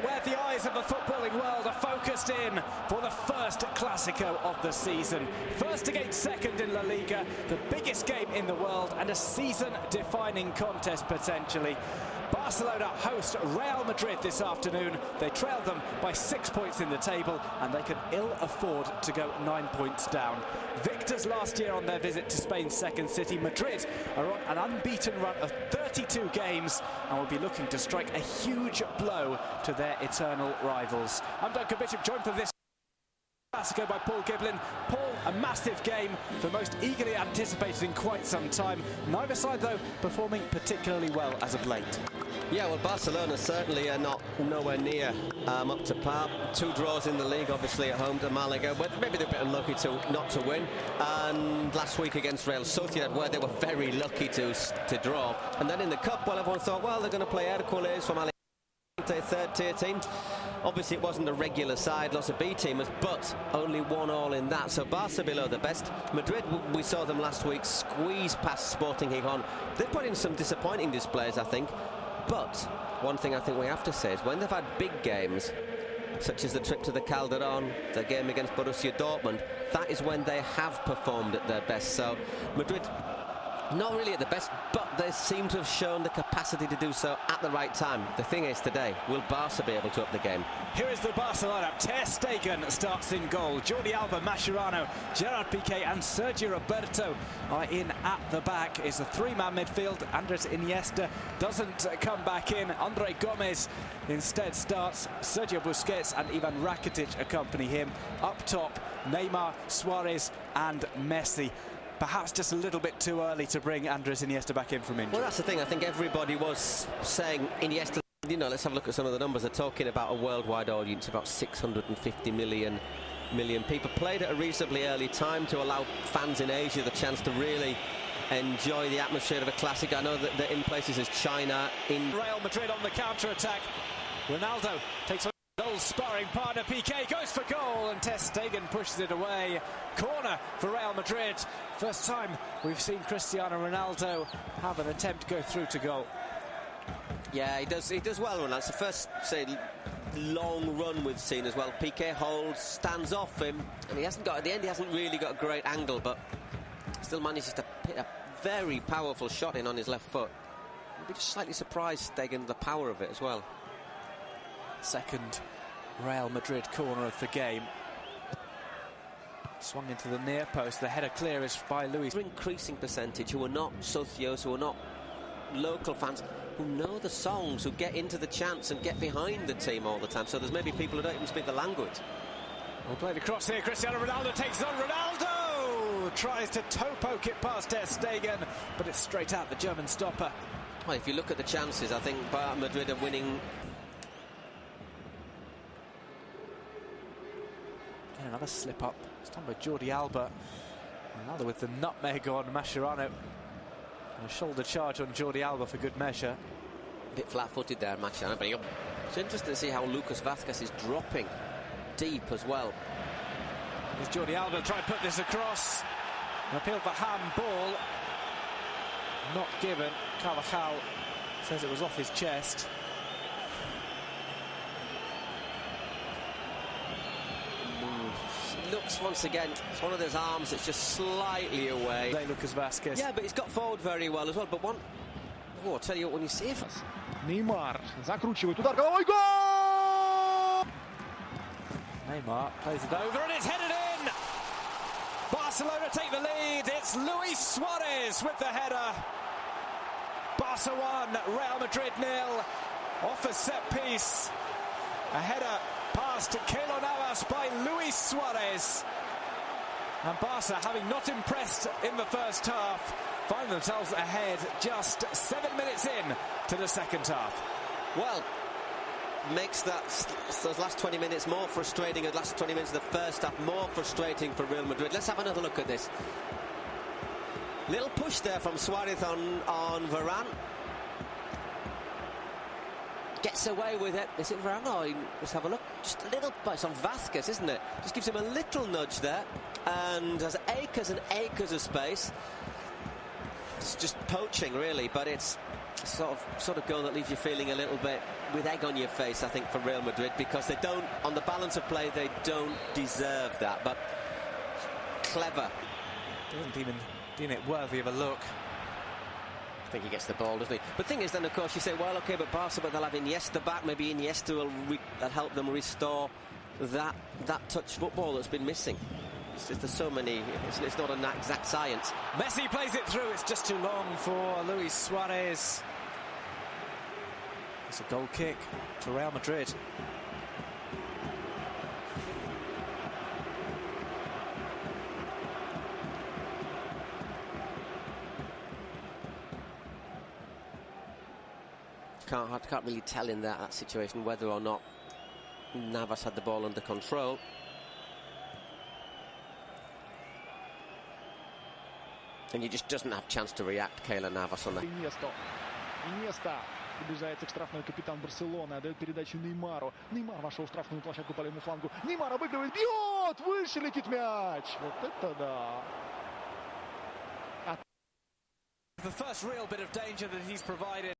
where the eyes of the footballing world are focused in for the first Classico of the season. First against second in La Liga, the biggest game in the world and a season-defining contest potentially. Barcelona host Real Madrid this afternoon. They trailed them by 6 points in the table and they can ill afford to go 9 points down. Victors last year on their visit to Spain's second city, Madrid are on an unbeaten run of 32 games and will be looking to strike a huge blow to their eternal rivals. I'm Duncan Bishop, joined for this Classico by Paul Giblin. Paul, a massive game, the most eagerly anticipated in quite some time. Neither side, though, performing particularly well as of late. Yeah, well, Barcelona certainly are nowhere near up to par. 2 draws in the league, obviously at home to Malaga, but maybe they're a bit unlucky not to win. And last week against Real Sociedad, where they were very lucky to draw. And then in the cup, well, everyone thought, well, they're going to play Hércules from third-tier team. Obviously, it wasn't a regular side, lots of B-teamers, but only 1-1 in that. So Barca below the best. Madrid, we saw them last week squeeze past Sporting Gijón. They put in some disappointing displays, I think. But one thing I think we have to say is when they've had big games, such as the trip to the Calderón, the game against Borussia Dortmund, that is when they have performed at their best. So Madrid, not really at the best, but they seem to have shown the capacity to do so at the right time. The thing is today, will Barca be able to up the game? Here is the Barca lineup. Ter Stegen starts in goal. Jordi Alba, Mascherano, Gerard Piqué and Sergio Roberto are in at the back. It's a 3-man midfield. Andres Iniesta doesn't come back in. Andre Gomez instead starts. Sergio Busquets and Ivan Rakitic accompany him. Up top, Neymar, Suarez and Messi. Perhaps just a little bit too early to bring Andres Iniesta back in from injury. Well, that's the thing. I think everybody was saying Iniesta, you know, let's have a look at some of the numbers. They're talking about a worldwide audience, about 650 million people. Played at a reasonably early time to allow fans in Asia the chance to really enjoy the atmosphere of a classic. I know that in places as China, in Real Madrid on the counter-attack. Ronaldo takes on old sparring partner. Piqué goes for goal and Ter Stegen pushes it away. Corner for Real Madrid. First time we've seen Cristiano Ronaldo have an attempt to go through to goal. Yeah, he does well, Ronaldo. It's the first, say, long run we've seen as well. Piqué holds, stands off him, and at the end he hasn't really got a great angle, but still manages to hit a very powerful shot in on his left foot. I'd be just slightly surprised, Stegen, the power of it as well. Second Real Madrid corner of the game. Swung into the near post. The header clear is by Luis. Increasing percentage who are not socios, who are not local fans, who know the songs, who get into the chants and get behind the team all the time. So there's maybe people who don't even speak the language. We'll play the cross here. Cristiano Ronaldo takes on Ronaldo. Tries to toe poke it past Ter Stegen, but it's straight out the German stopper. Well, if you look at the chances, I think Bayern Madrid are winning. Another slip up. It's done by Jordi Alba. Another with the nutmeg on Mascherano. And a shoulder charge on Jordi Alba for good measure. A bit flat-footed there, Mascherano. But it's interesting to see how Lucas Vázquez is dropping deep as well. There's Jordi Alba trying to put this across. An appeal for handball. Not given. Carvajal says it was off his chest. Looks once again, it's one of those arms that's just slightly away. Lucas Vázquez. Yeah, but he's got forward very well as well. But one, I'll tell you what, when you see it. Neymar закручивает удар. Ой, гол! Neymar plays it over and it's headed in. Barcelona take the lead. It's Luis Suarez with the header. Barca 1, Real Madrid 0. Off a set piece. A header past Keylor Navas by Luis Suarez. And Barca, having not impressed in the first half, find themselves ahead just 7 minutes in to the second half. Well, makes those last 20 minutes more frustrating, the last 20 minutes of the first half more frustrating for Real Madrid. Let's have another look at this. Little push there from Suarez on Varane. Gets away with it. Is it Varane? Oh, let's have a look. Just a little, it's on Vázquez, isn't it? Just gives him a little nudge there, and has acres and acres of space. It's just poaching, really, but it's sort of goal that leaves you feeling a little bit with egg on your face, I think, for Real Madrid, because they don't, on the balance of play, they don't deserve that. But clever. Doesn't even deem it worthy of a look. I think he gets the ball, doesn't he? But the thing is, then, of course, you say, well, OK, but Barca, but they'll have Iniesta back. Maybe Iniesta will help them restore that touch football that's been missing. There's so many, it's not an exact science. Messi plays it through, it's just too long for Luis Suarez. It's a goal kick for Real Madrid. Can't really tell in that situation whether or not Navas had the ball under control. And he just doesn't have a chance to react, Keylor Navas, on that. Иньеста. Приближается к штрафной капитан Барселоны. Отдает передачу Неймару. Неймар вошел в штрафную площадку по левому флангу. Неймар обыгрывает. Бьет! Выше летит мяч. Вот это да. The first real bit of danger that he's provided.